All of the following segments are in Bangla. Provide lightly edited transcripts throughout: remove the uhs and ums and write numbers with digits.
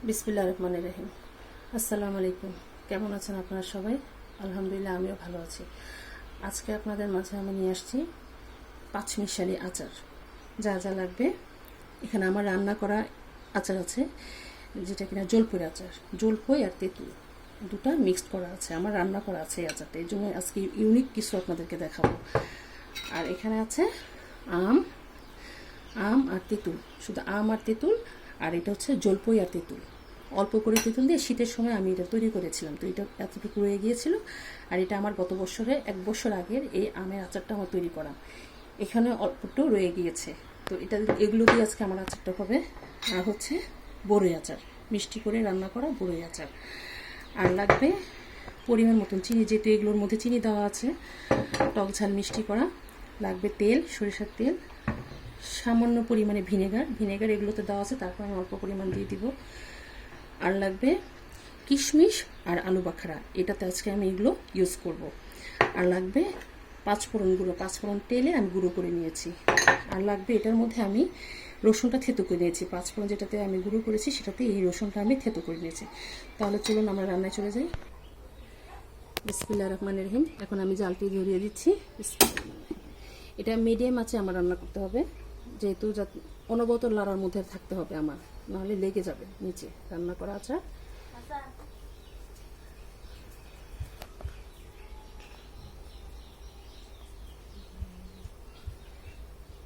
বিসমিল্লাহির রহমানির রহিম। আসসালামু আলাইকুম। কেমন আছেন আপনারা সবাই? আলহামদুলিল্লাহ, আমিও ভালো আছি। আজকে আপনাদের মাঝে আমি নিয়ে আসছি পাঁচমিশালি আচার। যা যা লাগবে, এখানে আমার রান্না করা আচার আছে, যেটা কিনা জলপই আচার। জলপই আর তেঁতুল দুটা মিক্সড করা আছে, আমার রান্না করা আছে এই আচারটা। এই জন্য আজকে ইউনিক কিছু আপনাদেরকে দেখাবো। আর এখানে আছে আম আম আর তেঁতুল, শুধু আম আর তেঁতুল। আর এটা হচ্ছে জলপই আর তেঁতুল, অল্প করে তেঁতুল দিয়ে শীতের সময় আমি এটা তৈরি করেছিলাম, তো এটা এতটুকু রয়ে গিয়েছিল। আর এটা আমার গত বছরে 1 বছর আগের এই আমের আচারটা আমার তৈরি করা, এখানে অল্পটাও রয়ে গিয়েছে। তো এগুলো দিয়ে আজকে আমার আচারটা হবে। আর হচ্ছে বড়ই আচার, মিষ্টি করে রান্না করা বড়ই আচার। আর লাগবে পরিমাণ মতন চিনি, যেহেতু এগুলোর মধ্যে চিনি দেওয়া আছে, টক ঝাল মিষ্টি করা। লাগবে তেল, সরিষার তেল, সামান্য পরিমাণে ভিনেগার এগুলোতে দেওয়া আছে, তারপর আমি অল্প পরিমাণ দিয়ে দিব। আর লাগবে কিশমিশ আর আলু বাখারা, এটাতে আজকে আমি এগুলো ইউজ করব। আর লাগবে পাঁচফোড়ন গুঁড়ো, পাঁচফোড়ন তেলে আমি গুঁড়ো করে নিয়েছি। আর লাগবে এটার মধ্যে আমি রসুনটা থেতো করে নিয়েছি, পাঁচফোড়ন যেটাতে আমি গুঁড়ো করেছি সেটাতে এই রসুনটা আমি থেতো করে নিয়েছি। তাহলে চলুন আমরা রান্নায় চলে যাই। বিসমিল্লাহির রহমানির রহিম। এখন আমি জালটি ধরিয়ে দিচ্ছি। এটা মিডিয়াম আছে আমার রান্না করতে হবে, যেহেতু অনবরত লাড়ার মধ্যে থাকতে হবে আমার, নাহলে লেগে যাবে নিচে রান্না করা আচার।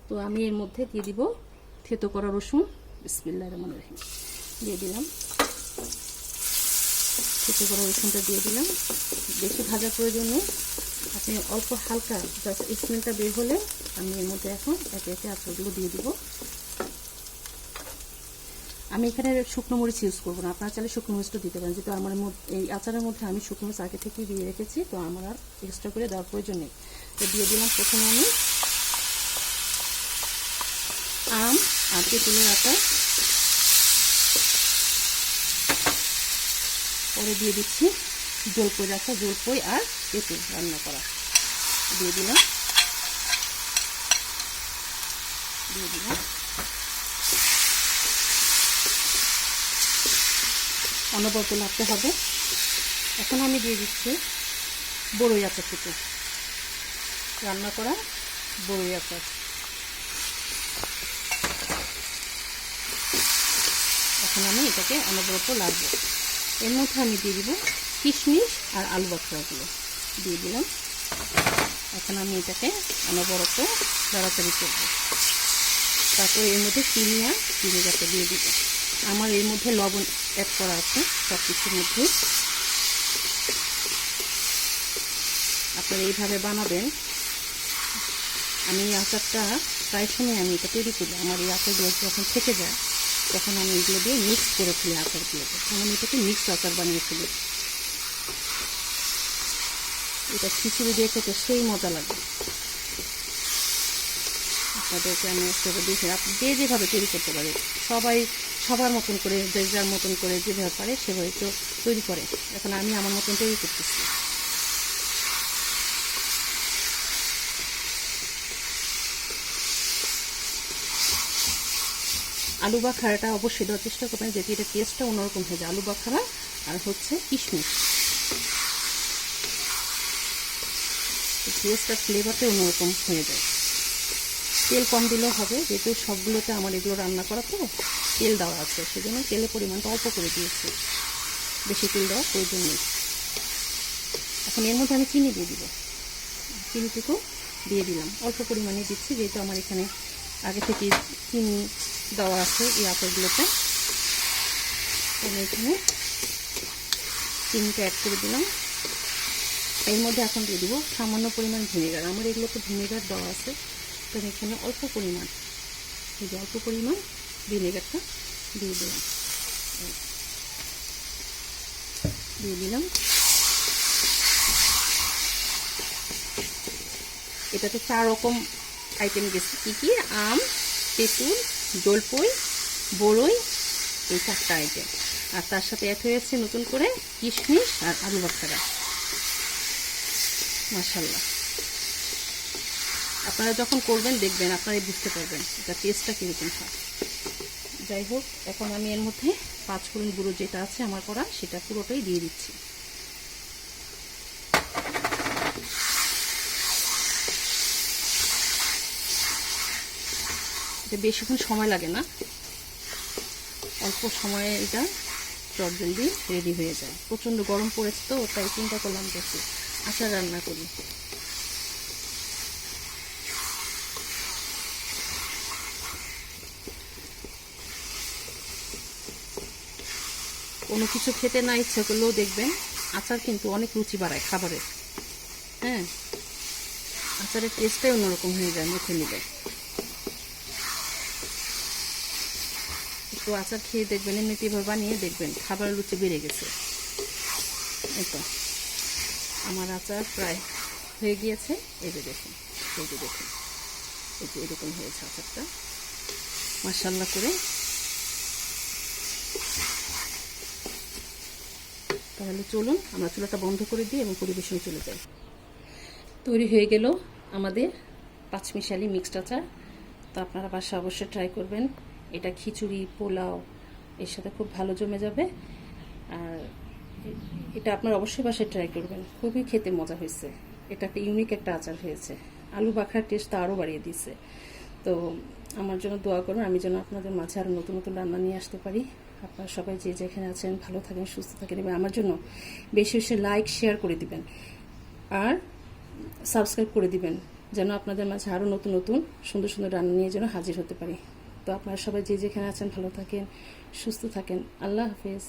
তো আমি এর মধ্যে দিয়ে দিব থেতো করা রসুন। বিসমিল্লাহির রহমানির রহিম দিয়ে দিলাম, থেতো করা রসুনটা দিয়ে দিলাম। বেশি ভাজার প্রয়োজন নেই, আপনি অল্প হালকা জাস্ট স্মেলটা বের হলে আমি এর মধ্যে এখন একে একে আচারগুলো দিয়ে দিব। আমি এখানে শুকনো মরিচ ইউজ করবো না, আপনারা চাইলে শুকনো মরিচটা দিতে পারেন, যেহেতু আমার এই আচারের মধ্যে আমি শুকনো মরিচ আগে থেকে দিয়ে রেখেছি, তো আমার আর এক্সট্রা করে দেওয়ার প্রয়োজন নেই। তো দিয়ে দিলাম প্রথমে আমি আম আর তেঁতুলের আচার, পরে দিয়ে দিচ্ছি জলপই রাখা, জলপই আর তেঁতুল রান্না করা দিয়ে দিলাম। অনবরত লাগতে হবে। এখন আমি দিয়ে দিচ্ছি বড়ই আচার থেকে রান্না করা বড়ই আচার। এখন আমি এটাকে অনবরত লাগবো। এর মধ্যে আমি দিয়ে দিব কিশমিশ আর আলু বাখরাগুলো দিয়ে দিলাম। এখন আমি এটাকে অনবরত নাড়াচাড়ি করব। তারপর এর মধ্যে চিনি আর ভিনেগারটা দিয়ে দিব। আমার এর মধ্যে লবণ অ্যাড করা আছে সব কিছুর মধ্যে। আপনারা এইভাবে বানাবেন। আমি এই আচারটা প্রায় সময় আমি এটা তৈরি করি, আমার এই আচারগুলো যখন থেকে যায় তখন আমি এগুলো দিয়ে মিক্স করে ফেলি আচারগুলোকে, তখন আমি এটাকে মিক্স আচার বানিয়ে ফেলি। এটা খিচুড়ি দিয়ে খেতে সেই মজা লাগে। আপনাদেরকে আমি একটু দেখে, আপনি যে যেভাবে তৈরি করতে পারে, সবার মতন করে, যে যার মতন করে যেভাবে পারে সেভাবে তো তৈরি করে। এখন আমি আমার মতন তৈরি করতেছি। আলু বাখারাটা অবশ্যই দেওয়ার চেষ্টা করবেন, যেটি এটা টেস্টটা অন্যরকম হয়ে যায়। আলু বাখারা আর হচ্ছে কিশমিশ, টেস্টটা ফ্লেভারটা অন্যরকম হয়ে যায়। তেল কম দিলেও হবে, যেহেতু সবগুলোতে আমার এগুলো রান্না করা তো তেল দেওয়া আছে, সেজন্য তেলের পরিমাণটা অল্প করে দিয়েছি, বেশি তেল দেওয়ার প্রয়োজন নেই। এখন এর মধ্যে আমি চিনি দিয়ে দিব, চিনিটুকু দিয়ে দিলাম, অল্প পরিমাণে দিচ্ছি, যেহেতু আমার এখানে আগে থেকে চিনি দেওয়া আছে এই আচারগুলোতে। আমি এখানে চিনিটা অ্যাড করে দিলাম। এর মধ্যে এখন দিয়ে দিব সামান্য পরিমাণ ভিনেগার, আমার এগুলোতে ভিনেগার দেওয়া আছে, তো এখানে অল্প পরিমাণ ভিনেগারটা দিয়ে দিলাম। এটাতে 4 রকম আইটেম গেছে, কি আম, তেঁতুল, জলপই, বড়ই, এই 4টা আইটেম। আর তার সাথে অ্যাড হয়েছে নতুন করে কিশমিশ আর আলু বাখরা। মাশাআল্লাহ, আপনারা যখন করবেন দেখবেন, আপনারাই বুঝতে পারবেন এটা টেস্টটা কীরকম হয়। যাই হোক, এখন আমি এর মধ্যে পাঁচফোড়ন গুঁড়ো যেটা আছে আমার করা সেটা পুরোটাই দিয়ে দিচ্ছি। এটা বেশিক্ষণ সময় লাগে না, অল্প সময়ে এটা চটজলদি রেডি হয়ে যায়। প্রচণ্ড গরম পড়েছে তো, তাই চিন্তা করলাম যে একটু আচার রান্না করি। কোনো কিছু খেতে না ইচ্ছে করলেও দেখবেন আচার কিন্তু অনেক রুচি বাড়ায় খাবারের। হ্যাঁ, আচারের টেস্টটাই অন্যরকম হয়ে যায় মুখে নিলে। একটু আচার খেয়ে দেখবেন, এমনিতে এভাবে বানিয়ে দেখবেন খাবারের রুচি বেড়ে গেছে। এই তো আমার আচার প্রায় হয়ে গিয়েছে। এই যে দেখুন, এই যে দেখুন, এই যে এরকম হয়েছে আচারটা, মাশাআল্লাহ করে। তাহলে চলুন আমরা চুলাটা বন্ধ করে দিই এবং পরিবেশনে চলে যাই। তৈরি হয়ে গেল আমাদের পাঁচমিশালি মিক্সড আচার। তো আপনারা বাসায় অবশ্যই ট্রাই করবেন। এটা খিচুড়ি, পোলাও এর সাথে খুব ভালো জমে যাবে। আর এটা আপনারা অবশ্যই বাসায় ট্রাই করবেন, খুবই খেতে মজা হয়েছে। এটা একটা ইউনিক একটা আচার হয়েছে, আলু বাখার টেস্টটা আরও বাড়িয়ে দিচ্ছে। তো আমার জন্য দোয়া করুন, আমি যেন আপনাদের মাঝে আরও নতুন নতুন রান্না নিয়ে আসতে পারি। আপনারা সবাই যে যেখানে আছেন ভালো থাকেন, সুস্থ থাকেন এবং আমার জন্য বেশি বেশি লাইক শেয়ার করে দিবেন আর সাবস্ক্রাইব করে দিবেন, যেন আপনাদের মাঝে আরও নতুন নতুন সুন্দর সুন্দর রান্না নিয়ে যেন হাজির হতে পারি। তো আপনারা সবাই যে যেখানে আছেন ভালো থাকেন, সুস্থ থাকেন। আল্লাহ হাফেজ।